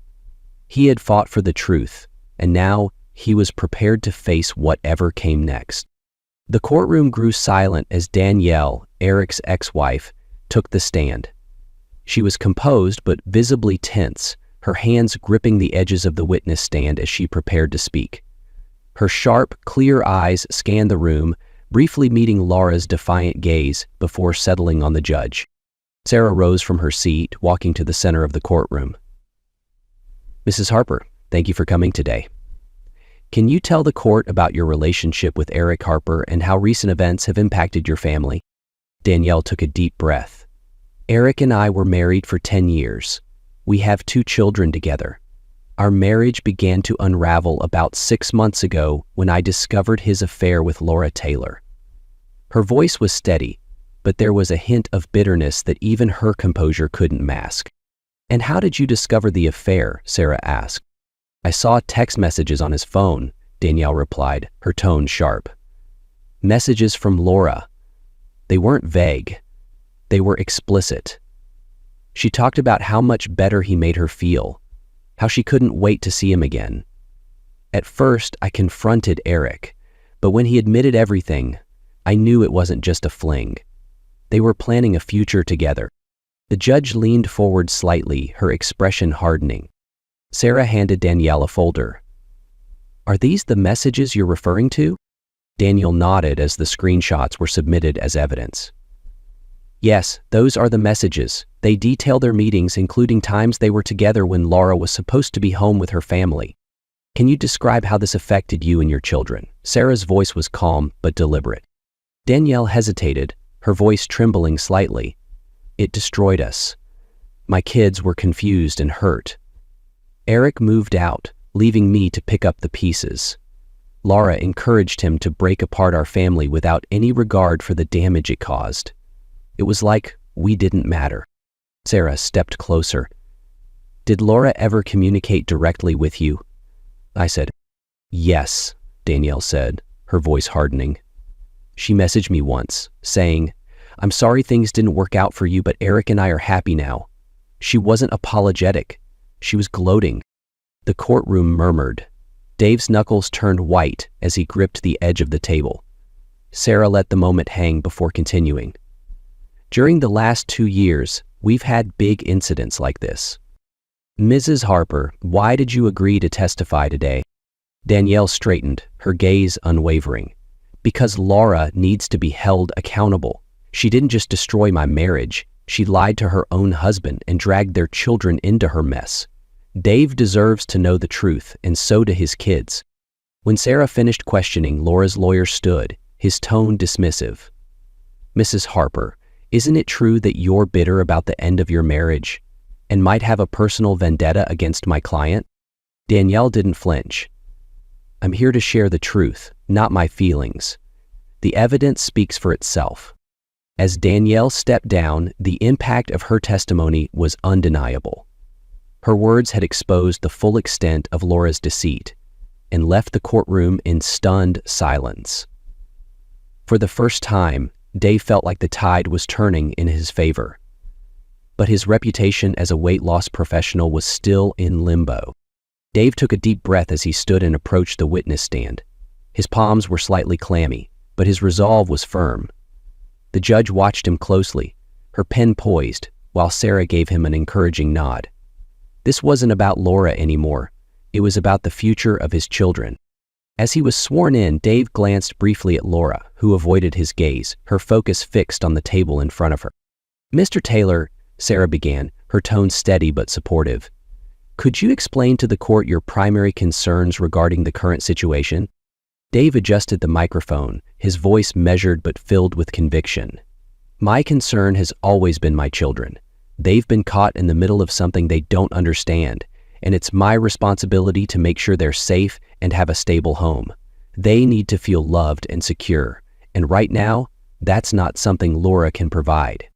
He had fought for the truth, and now he was prepared to face whatever came next. The courtroom grew silent as Danielle, Eric's ex-wife, took the stand. She was composed but visibly tense, her hands gripping the edges of the witness stand as she prepared to speak. Her sharp, clear eyes scanned the room, briefly meeting Laura's defiant gaze before settling on the judge. Sarah rose from her seat, walking to the center of the courtroom. Mrs. Harper, thank you for coming today. Can you tell the court about your relationship with Eric Harper and how recent events have impacted your family? Danielle took a deep breath. Eric and I were married for 10 years. We have 2 children together. Our marriage began to unravel about 6 months ago when I discovered his affair with Laura Taylor. Her voice was steady, but there was a hint of bitterness that even her composure couldn't mask. And how did you discover the affair? Sarah asked. I saw text messages on his phone, Danielle replied, her tone sharp. Messages from Laura. They weren't vague. They were explicit. She talked about how much better he made her feel, how she couldn't wait to see him again. At first, I confronted Eric, but when he admitted everything, I knew it wasn't just a fling. They were planning a future together. The judge leaned forward slightly, her expression hardening. Sarah handed Danielle a folder. Are these the messages you're referring to? Danielle nodded as the screenshots were submitted as evidence. Yes, those are the messages. They detail their meetings, including times they were together when Laura was supposed to be home with her family. Can you describe how this affected you and your children? Sarah's voice was calm but deliberate. Danielle hesitated, her voice trembling slightly. It destroyed us. My kids were confused and hurt. Eric moved out, leaving me to pick up the pieces. Laura encouraged him to break apart our family without any regard for the damage it caused. It was like we didn't matter. Sarah stepped closer. Did Laura ever communicate directly with you? I said, yes, Danielle said, her voice hardening. She messaged me once, saying, I'm sorry things didn't work out for you, but Eric and I are happy now. She wasn't apologetic. She was gloating. The courtroom murmured. Dave's knuckles turned white as he gripped the edge of the table. Sarah let the moment hang before continuing. During the last 2 years, we've had big incidents like this. Mrs. Harper, why did you agree to testify today? Danielle straightened, her gaze unwavering. Because Laura needs to be held accountable. She didn't just destroy my marriage. She lied to her own husband and dragged their children into her mess. Dave deserves to know the truth, and so do his kids. When Sarah finished questioning, Laura's lawyer stood, his tone dismissive. Mrs. Harper, isn't it true that you're bitter about the end of your marriage and might have a personal vendetta against my client? Danielle didn't flinch. I'm here to share the truth, not my feelings. The evidence speaks for itself. As Danielle stepped down, the impact of her testimony was undeniable. Her words had exposed the full extent of Laura's deceit and left the courtroom in stunned silence. For the first time, Dave felt like the tide was turning in his favor. But his reputation as a weight loss professional was still in limbo. Dave took a deep breath as he stood and approached the witness stand. His palms were slightly clammy, but his resolve was firm. The judge watched him closely, her pen poised, while Sarah gave him an encouraging nod. This wasn't about Laura anymore. It was about the future of his children. As he was sworn in, Dave glanced briefly at Laura, who avoided his gaze, her focus fixed on the table in front of her. Mr. Taylor, Sarah began, her tone steady but supportive. Could you explain to the court your primary concerns regarding the current situation? Dave adjusted the microphone, his voice measured but filled with conviction. My concern has always been my children. They've been caught in the middle of something they don't understand, and it's my responsibility to make sure they're safe and have a stable home. They need to feel loved and secure, and right now, that's not something Laura can provide.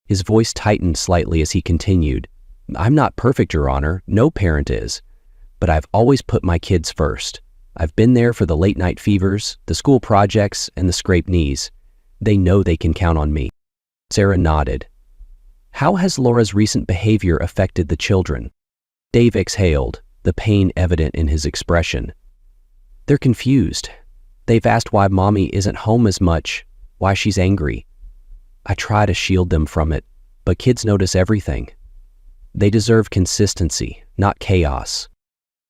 His voice tightened slightly as he continued. I'm not perfect, Your Honor, no parent is, but I've always put my kids first. I've been there for the late-night fevers, the school projects, and the scraped knees. They know they can count on me. Sarah nodded. How has Laura's recent behavior affected the children? Dave exhaled, the pain evident in his expression. They're confused. They've asked why Mommy isn't home as much, why she's angry. I try to shield them from it, but kids notice everything. They deserve consistency, not chaos.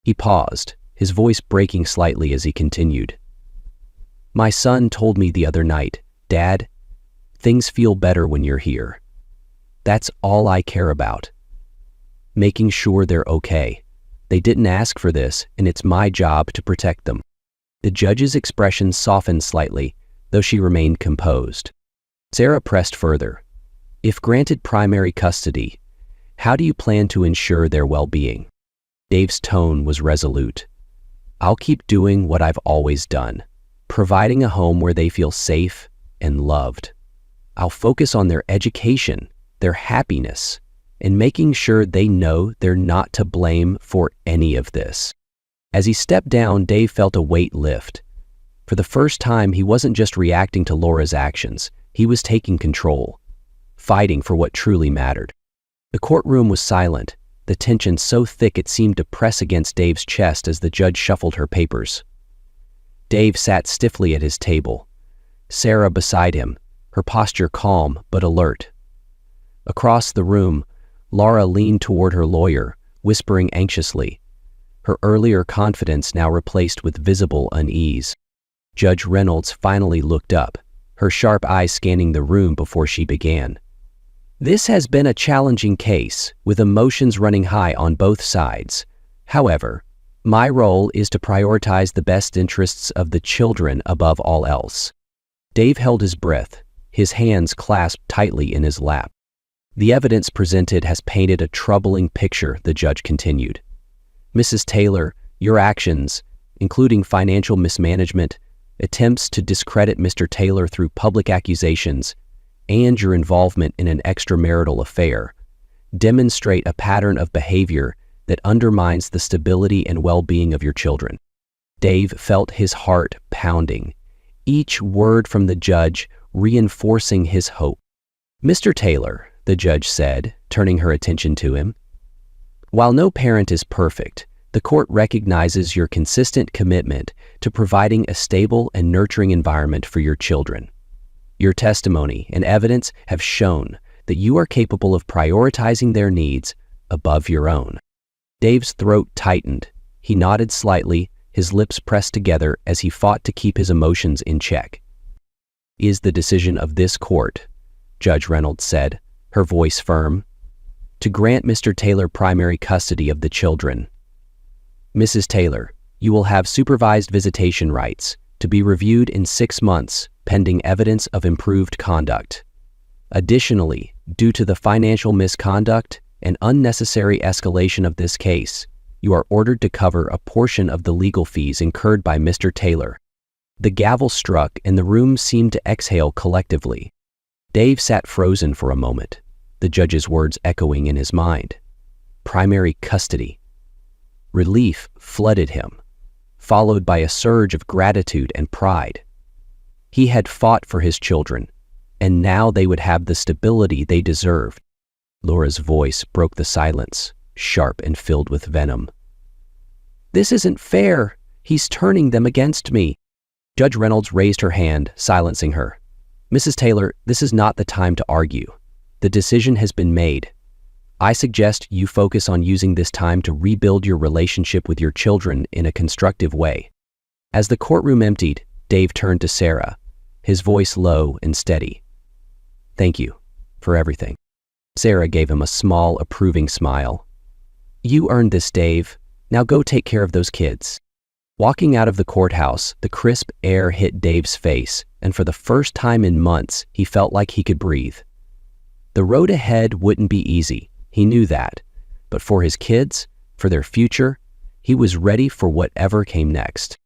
He paused, his voice breaking slightly as he continued. My son told me the other night, Dad, things feel better when you're here. That's all I care about. Making sure they're okay. They didn't ask for this, and it's my job to protect them. The judge's expression softened slightly, though she remained composed. Sarah pressed further. If granted primary custody, how do you plan to ensure their well-being? Dave's tone was resolute. I'll keep doing what I've always done, providing a home where they feel safe and loved. I'll focus on their education, their happiness, and making sure they know they're not to blame for any of this. As he stepped down, Dave felt a weight lift. For the first time, he wasn't just reacting to Laura's actions, he was taking control, fighting for what truly mattered. The courtroom was silent, the tension so thick it seemed to press against Dave's chest as the judge shuffled her papers. Dave sat stiffly at his table, Sarah beside him, her posture calm but alert. Across the room, Laura leaned toward her lawyer, whispering anxiously, her earlier confidence now replaced with visible unease. Judge Reynolds finally looked up, her sharp eyes scanning the room before she began. This has been a challenging case, with emotions running high on both sides. However, my role is to prioritize the best interests of the children above all else. Dave held his breath, his hands clasped tightly in his lap. The evidence presented has painted a troubling picture, the judge continued. Mrs. Taylor, your actions, including financial mismanagement, attempts to discredit Mr. Taylor through public accusations, and your involvement in an extramarital affair, demonstrate a pattern of behavior that undermines the stability and well-being of your children. Dave felt his heart pounding, each word from the judge reinforcing his hope. Mr. Taylor, the judge said, turning her attention to him, while no parent is perfect, the court recognizes your consistent commitment to providing a stable and nurturing environment for your children. Your testimony and evidence have shown that you are capable of prioritizing their needs above your own. Dave's throat tightened. He nodded slightly, his lips pressed together as he fought to keep his emotions in check. Is the decision of this court, Judge Reynolds said, her voice firm, to grant Mr. Taylor primary custody of the children. Mrs. Taylor, you will have supervised visitation rights to be reviewed in 6 months, pending evidence of improved conduct. Additionally, due to the financial misconduct and unnecessary escalation of this case, you are ordered to cover a portion of the legal fees incurred by Mr. Taylor. The gavel struck and the room seemed to exhale collectively. Dave sat frozen for a moment, the judge's words echoing in his mind. Primary custody. Relief flooded him, followed by a surge of gratitude and pride. He had fought for his children, and now they would have the stability they deserved. Laura's voice broke the silence, sharp and filled with venom. This isn't fair. He's turning them against me. Judge Reynolds raised her hand, silencing her. Mrs. Taylor, this is not the time to argue. The decision has been made. I suggest you focus on using this time to rebuild your relationship with your children in a constructive way. As the courtroom emptied, Dave turned to Sarah, his voice low and steady. Thank you for everything. Sarah gave him a small, approving smile. You earned this, Dave. Now go take care of those kids. Walking out of the courthouse, the crisp air hit Dave's face, and for the first time in months, he felt like he could breathe. The road ahead wouldn't be easy, he knew that, but for his kids, for their future, he was ready for whatever came next.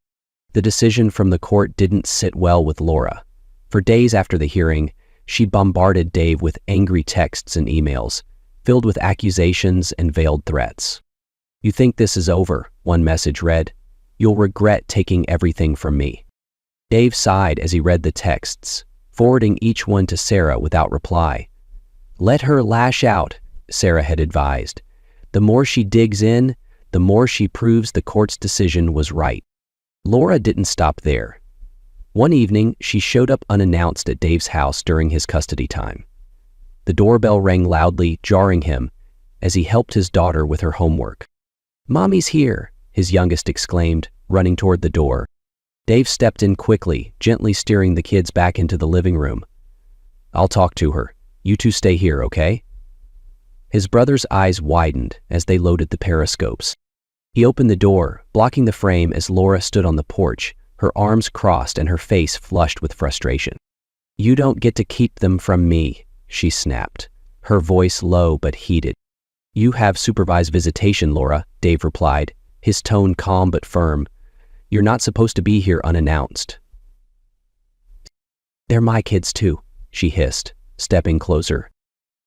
The decision from the court didn't sit well with Laura. For days after the hearing, she bombarded Dave with angry texts and emails, filled with accusations and veiled threats. You think this is over, one message read. You'll regret taking everything from me. Dave sighed as he read the texts, forwarding each one to Sarah without reply. Let her lash out, Sarah had advised. The more she digs in, the more she proves the court's decision was right. Laura didn't stop there. One evening, she showed up unannounced at Dave's house during his custody time. The doorbell rang loudly, jarring him, as he helped his daughter with her homework. Mommy's here, his youngest exclaimed, running toward the door. Dave stepped in quickly, gently steering the kids back into the living room. I'll talk to her. You two stay here, okay? His brother's eyes widened as they loaded the periscopes. He opened the door, blocking the frame as Laura stood on the porch, her arms crossed and her face flushed with frustration. "You don't get to keep them from me," she snapped, her voice low but heated. "You have supervised visitation, Laura," Dave replied, his tone calm but firm. "You're not supposed to be here unannounced." "They're my kids too," she hissed, stepping closer.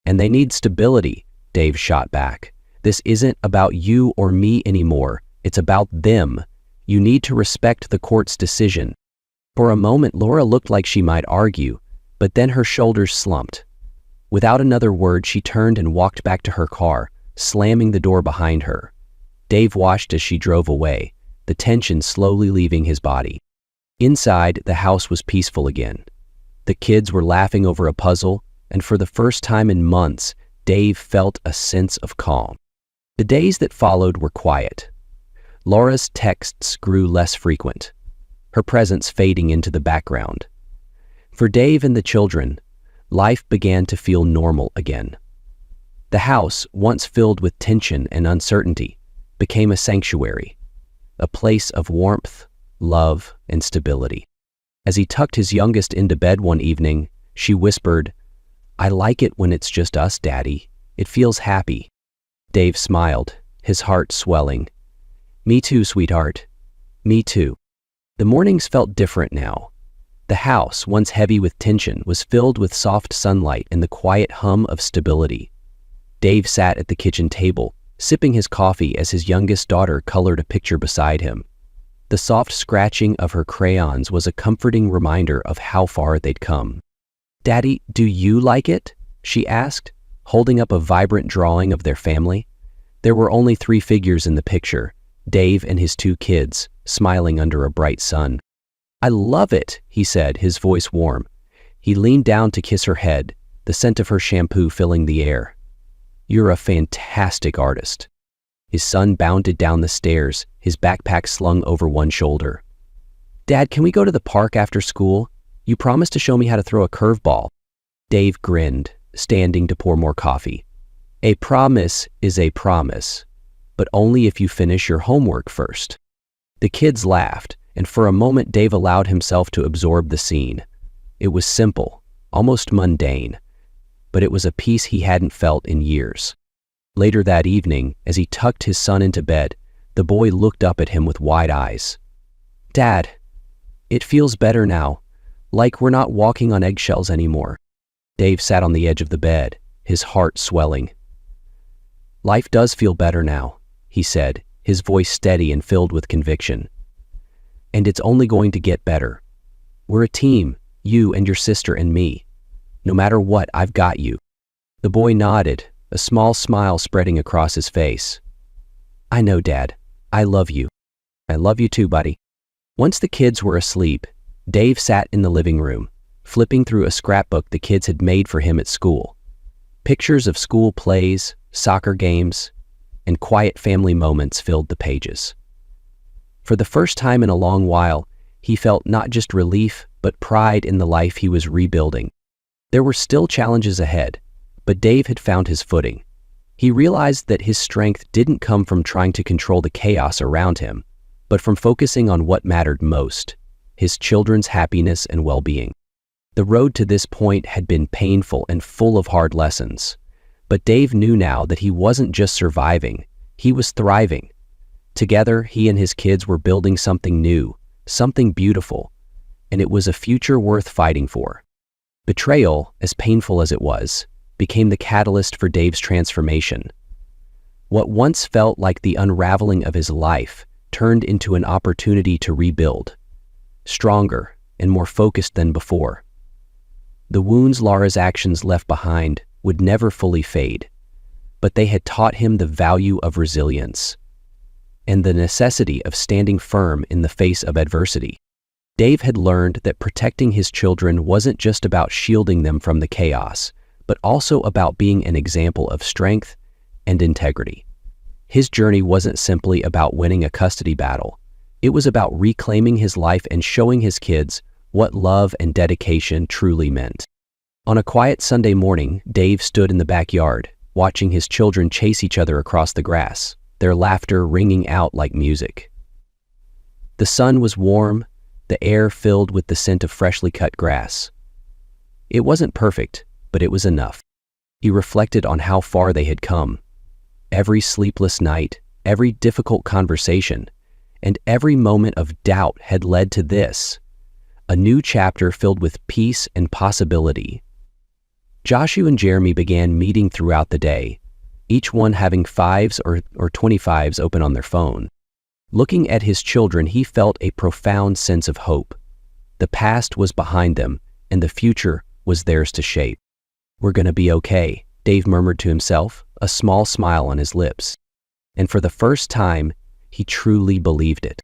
"And they need stability," Dave shot back. "This isn't about you or me anymore. It's about them. You need to respect the court's decision." For a moment, Laura looked like she might argue, but then her shoulders slumped. Without another word, she turned and walked back to her car, slamming the door behind her. Dave watched as she drove away, the tension slowly leaving his body. Inside, the house was peaceful again. The kids were laughing over a puzzle, and for the first time in months, Dave felt a sense of calm. The days that followed were quiet. Laura's texts grew less frequent, her presence fading into the background. For Dave and the children, life began to feel normal again. The house, once filled with tension and uncertainty, became a sanctuary, a place of warmth, love, and stability. As he tucked his youngest into bed one evening, she whispered, "I like it when it's just us, Daddy. It feels happy." Dave smiled, his heart swelling. "Me too, sweetheart. Me too." The mornings felt different now. The house, once heavy with tension, was filled with soft sunlight and the quiet hum of stability. Dave sat at the kitchen table, sipping his coffee as his youngest daughter colored a picture beside him. The soft scratching of her crayons was a comforting reminder of how far they'd come. "Daddy, do you like it?" she asked, holding up a vibrant drawing of their family. There were only 3 figures in the picture, Dave and his 2 kids, smiling under a bright sun. "I love it," he said, his voice warm. He leaned down to kiss her head, the scent of her shampoo filling the air. "You're a fantastic artist." His son bounded down the stairs, his backpack slung over one shoulder. "Dad, can we go to the park after school? You promised to show me how to throw a curveball." Dave grinned, standing to pour more coffee. "A promise is a promise, but only if you finish your homework first." The kids laughed, and for a moment Dave allowed himself to absorb the scene. It was simple, almost mundane, but it was a peace he hadn't felt in years. Later that evening, as he tucked his son into bed, the boy looked up at him with wide eyes. "Dad, it feels better now, like we're not walking on eggshells anymore." Dave sat on the edge of the bed, his heart swelling. "Life does feel better now," he said, his voice steady and filled with conviction. "And it's only going to get better. We're a team, you and your sister and me. No matter what, I've got you." The boy nodded, a small smile spreading across his face. "I know, Dad. I love you." "I love you too, buddy." Once the kids were asleep, Dave sat in the living room, flipping through a scrapbook the kids had made for him at school. Pictures of school plays, soccer games, and quiet family moments filled the pages. For the first time in a long while, he felt not just relief, but pride in the life he was rebuilding. There were still challenges ahead, but Dave had found his footing. He realized that his strength didn't come from trying to control the chaos around him, but from focusing on what mattered most, his children's happiness and well-being. The road to this point had been painful and full of hard lessons, but Dave knew now that he wasn't just surviving, he was thriving. Together, he and his kids were building something new, something beautiful, and it was a future worth fighting for. Betrayal, as painful as it was, became the catalyst for Dave's transformation. What once felt like the unraveling of his life turned into an opportunity to rebuild, stronger and more focused than before. The wounds Laura's actions left behind would never fully fade, but they had taught him the value of resilience and the necessity of standing firm in the face of adversity. Dave had learned that protecting his children wasn't just about shielding them from the chaos, but also about being an example of strength and integrity. His journey wasn't simply about winning a custody battle. It was about reclaiming his life and showing his kids what love and dedication truly meant. On a quiet Sunday morning, Dave stood in the backyard, watching his children chase each other across the grass, their laughter ringing out like music. The sun was warm, the air filled with the scent of freshly cut grass. It wasn't perfect, but it was enough. He reflected on how far they had come. Every sleepless night, every difficult conversation, and every moment of doubt had led to this, a new chapter filled with peace and possibility. Joshua and Jeremy began meeting throughout the day, each one having 5s or 25s open on their phone. Looking at his children, he felt a profound sense of hope. The past was behind them, and the future was theirs to shape. "We're gonna be okay," Dave murmured to himself, a small smile on his lips. And for the first time, he truly believed it.